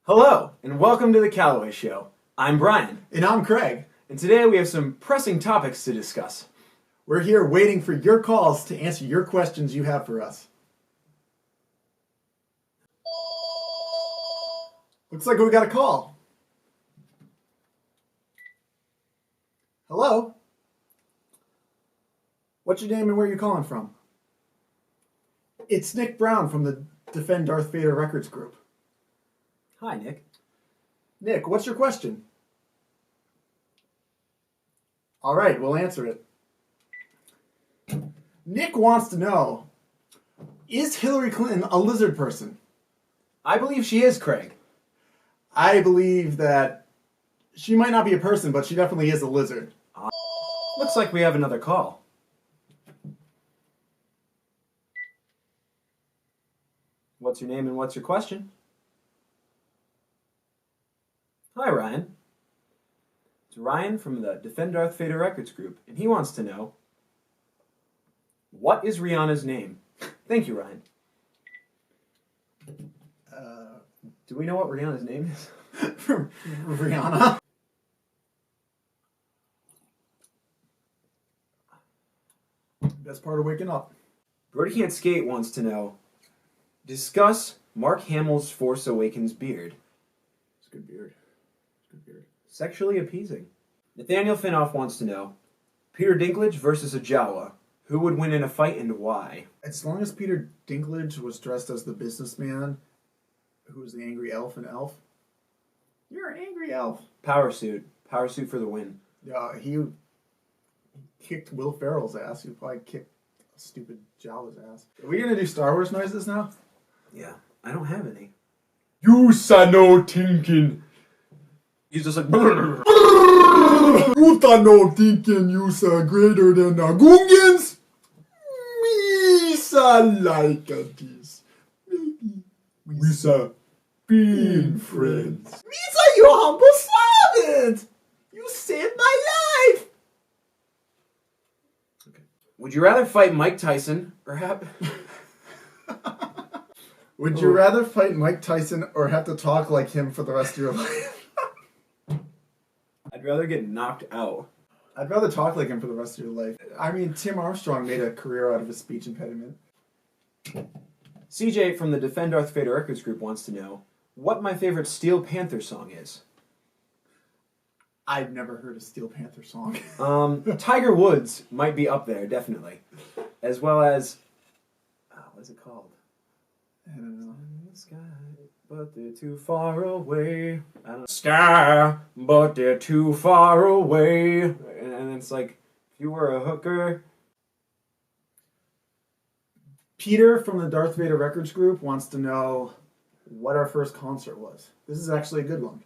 Hello, and welcome to the Caliway Show. I'm Brian. And I'm Craig. And today we have some pressing topics to discuss. We're here waiting for your calls to answer your questions you have for us. Looks like we got a call. Hello? What's your name and where are you calling from? It's Nick Brown from the Defend Darth Vader Records group. Hi, Nick. Nick, what's your question? All right, we'll answer it. Nick wants to know, is Hillary Clinton a lizard person? I believe she is, Craig. I believe that she might not be a person, but she definitely is a lizard. Looks like we have another call. What's your name and what's your question? Hi, Ryan. It's Ryan from the Defend Darth Vader Records group, and he wants to know, what is Rihanna's name? Thank you, Ryan. Do we know what Rihanna's name is? Rihanna? Best part of waking up. Brody Can't Skate wants to know, discuss Mark Hamill's Force Awakens beard. It's a good beard. Good beard. Sexually appeasing. Nathaniel Finoff wants to know, Peter Dinklage versus a Jawa. Who would win in a fight and why? As long as Peter Dinklage was dressed as the businessman who was the angry elf in Elf. You're an angry elf. Power suit. Power suit for the win. Yeah, he kicked Will Ferrell's ass. He probably kicked stupid Jawa's ass. Are we going to do Star Wars noises now? Yeah, I don't have any. You sa no thinking. He's just like... You ta no thinking you sa greater than the Gungans? Me sa like this. We sa being friends. Me sa your humble servant. You saved my life. Okay. Would you rather fight Mike Tyson or have... Would you rather fight Mike Tyson or have to talk like him for the rest of your life? I'd rather get knocked out. I'd rather talk like him for the rest of your life. I mean, Tim Armstrong made a career out of his speech impediment. CJ from the Defend Darth Vader Records group wants to know what my favorite Steel Panther song is. I've never heard a Steel Panther song. Tiger Woods might be up there, definitely. As well as... what is it called? I don't know. In the sky, but they're too far away. I don't know. Sky, but they're too far away. And it's like, if you were a hooker... Peter from the Darth Vader Records group wants to know what our first concert was. This is actually a good one.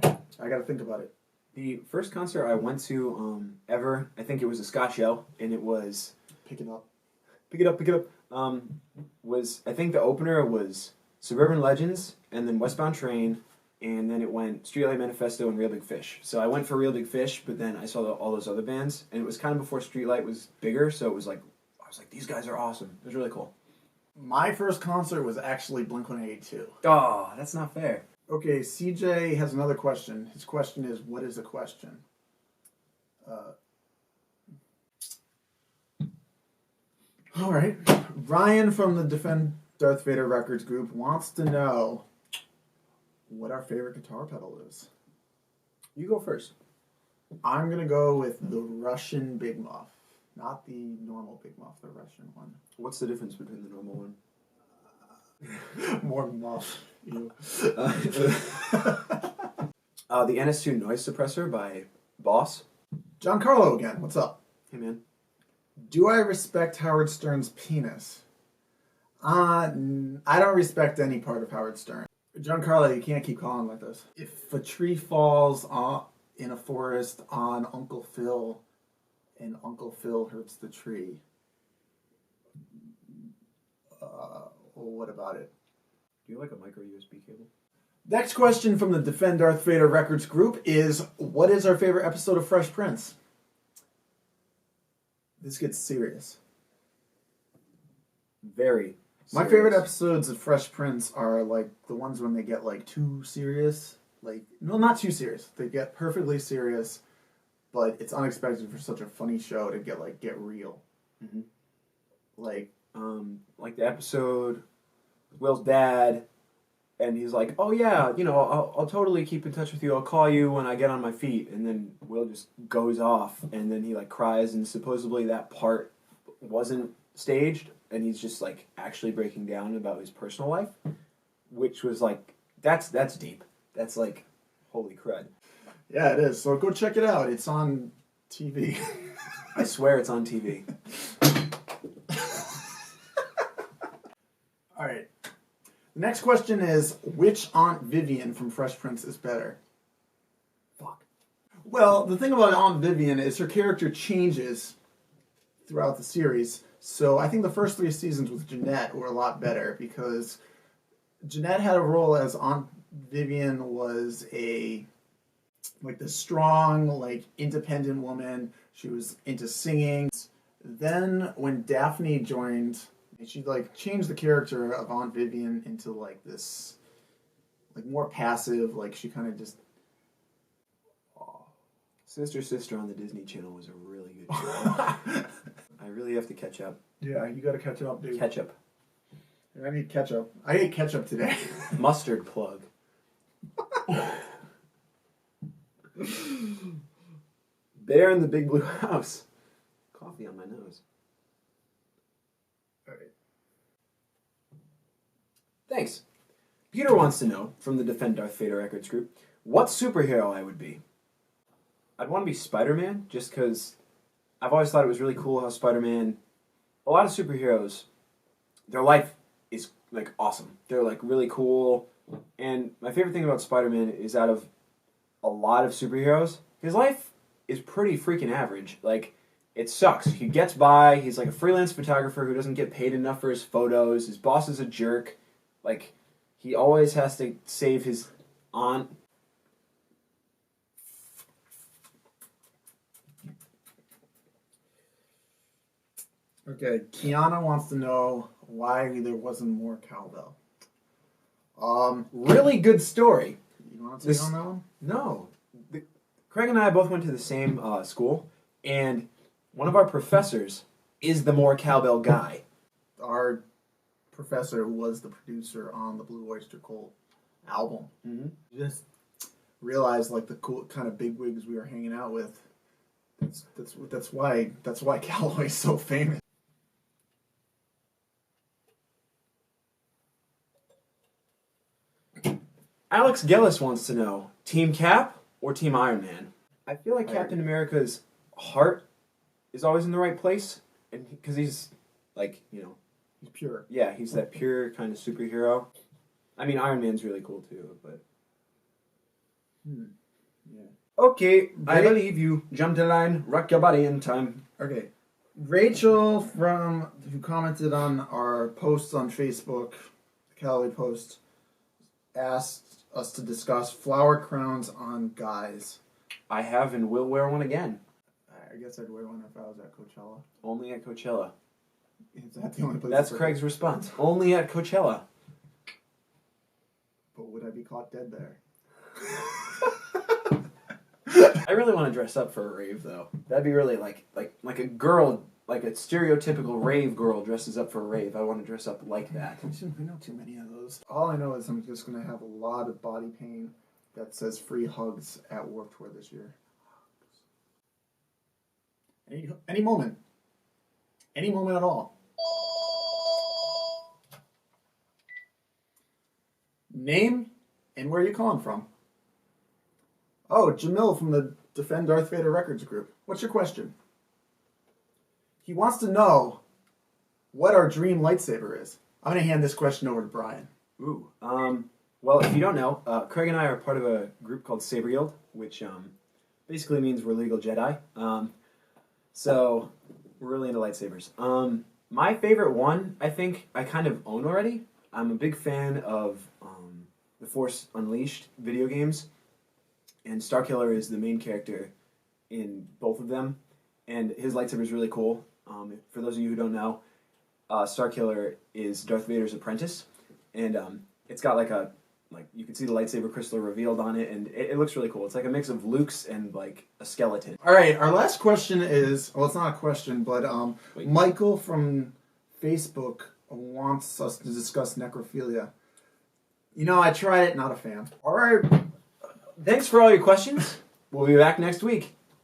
I gotta think about it. The first concert I went to ever, I think it was a ska show, and it was... Pick it up. Pick it up, pick it up. I think the opener was Suburban Legends, and then Westbound Train, and then it went Streetlight Manifesto and Real Big Fish. So I went for Real Big Fish, but then I saw all those other bands, and it was kind of before Streetlight was bigger, so it was like, I was like, these guys are awesome. It was really cool. My first concert was actually Blink-182. Oh, that's not fair. Okay, CJ has another question. His question is, what is a question? All right. Ryan from the Defend Darth Vader Records group wants to know what our favorite guitar pedal is. You go first. I'm going to go with the Russian Big Muff. Not the normal Big Muff, the Russian one. What's the difference between the normal one? More muff. You. The NS2 Noise Suppressor by Boss. Giancarlo again. What's up? Hey, man. Do I respect Howard Stern's penis? I don't respect any part of Howard Stern. Giancarlo, you can't keep calling like this. If a tree falls in a forest on Uncle Phil and Uncle Phil hurts the tree, well, what about it? Do you like a micro USB cable? Next question from the Defend Darth Vader Records group is, what is our favorite episode of Fresh Prince? This gets serious. Very My favorite episodes of Fresh Prince are like the ones when they get like too serious. Like, no, not too serious. They get perfectly serious, but it's unexpected for such a funny show to get real. Mm-hmm. Like the episode with Will's dad, and he's like, "Oh yeah, I'll totally keep in touch with you. I'll call you when I get on my feet." And then Will just goes off, and then he like cries, and supposedly that part wasn't staged, and he's just like actually breaking down about his personal life, which was like that's deep. That's like holy crud. Yeah, it is. So go check it out. It's on TV. I swear it's on TV. All right. The next question is, which Aunt Vivian from Fresh Prince is better? Fuck. Well, the thing about Aunt Vivian is her character changes throughout the series. So I think the first 3 seasons with Jeanette were a lot better because Jeanette had a role as Aunt Vivian was the strong, like, independent woman. She was into singing. Then when Daphne joined, she like changed the character of Aunt Vivian into like this, like more passive. Like she kind of just. Oh. Sister on the Disney Channel was a really good show. I really have to catch up. Yeah, you got to catch up, dude. Ketchup. I need ketchup. I ate ketchup today. Mustard plug. Bear in the Big Blue House. Coffee on my nose. All right. Thanks. Peter wants to know, from the Defend Darth Vader Records group, what superhero I would be. I'd want to be SpiderMan, just because I've always thought it was really cool how SpiderMan, a lot of superheroes, their life is like awesome. They're like really cool. And my favorite thing about Spider-Man is out of a lot of superheroes, his life is pretty freaking average. Like, it sucks. He gets by, he's like a freelance photographer who doesn't get paid enough for his photos, his boss is a jerk, like, he always has to save his aunt. Okay, Kiana wants to know why there wasn't more cowbell. Really good story. You want to take on that one? No. Craig and I both went to the same school, and one of our professors is the more cowbell guy. Our professor was the producer on the Blue Oyster Cult album. Mm-hmm. Just realized like the cool kind of bigwigs we were hanging out with. That's why Caliway's so famous. Alex Gellis wants to know, Team Cap or Team Iron Man? I feel like Captain America's heart is always in the right place, and because he's like, he's pure. Yeah, he's that pure kind of superhero. I mean, Iron Man's really cool too, but yeah. Okay, I believe you. Jump the line, rock your body in time. Okay, Rachel who commented on our posts on Facebook, the Caliway post, asked us to discuss flower crowns on guys. I have and will wear one again. I guess I'd wear one if I was at Coachella. Only at Coachella. Is that the only place? That's Craig's response. Only at Coachella. But would I be caught dead there? I really want to dress up for a rave, though. That'd be really like a girl, like a stereotypical rave girl dresses up for a rave. I want to dress up like that. We know too many of those. All I know is I'm just going to have a lot of body pain that says free hugs at Warped Tour this year. Any moment. Any moment at all. Name and where you calling from. Oh, Jamil from the Defend Darth Vader Records group. What's your question? He wants to know what our dream lightsaber is. I'm going to hand this question over to Brian. Ooh. Well, if you don't know, Craig and I are part of a group called Saber Guild, which basically means we're legal Jedi. So we're really into lightsabers. My favorite one, I think I kind of own already. I'm a big fan of the Force Unleashed video games. And Starkiller is the main character in both of them. And his lightsaber is really cool. For those of you who don't know, Starkiller is Darth Vader's apprentice, and it's got like you can see the lightsaber crystal revealed on it, and it looks really cool. It's like a mix of Luke's and like a skeleton. All right, our last question is, well, it's not a question, but Michael from Facebook wants us to discuss necrophilia. You know, I tried it, not a fan. All right. Thanks for all your questions. We'll be back next week.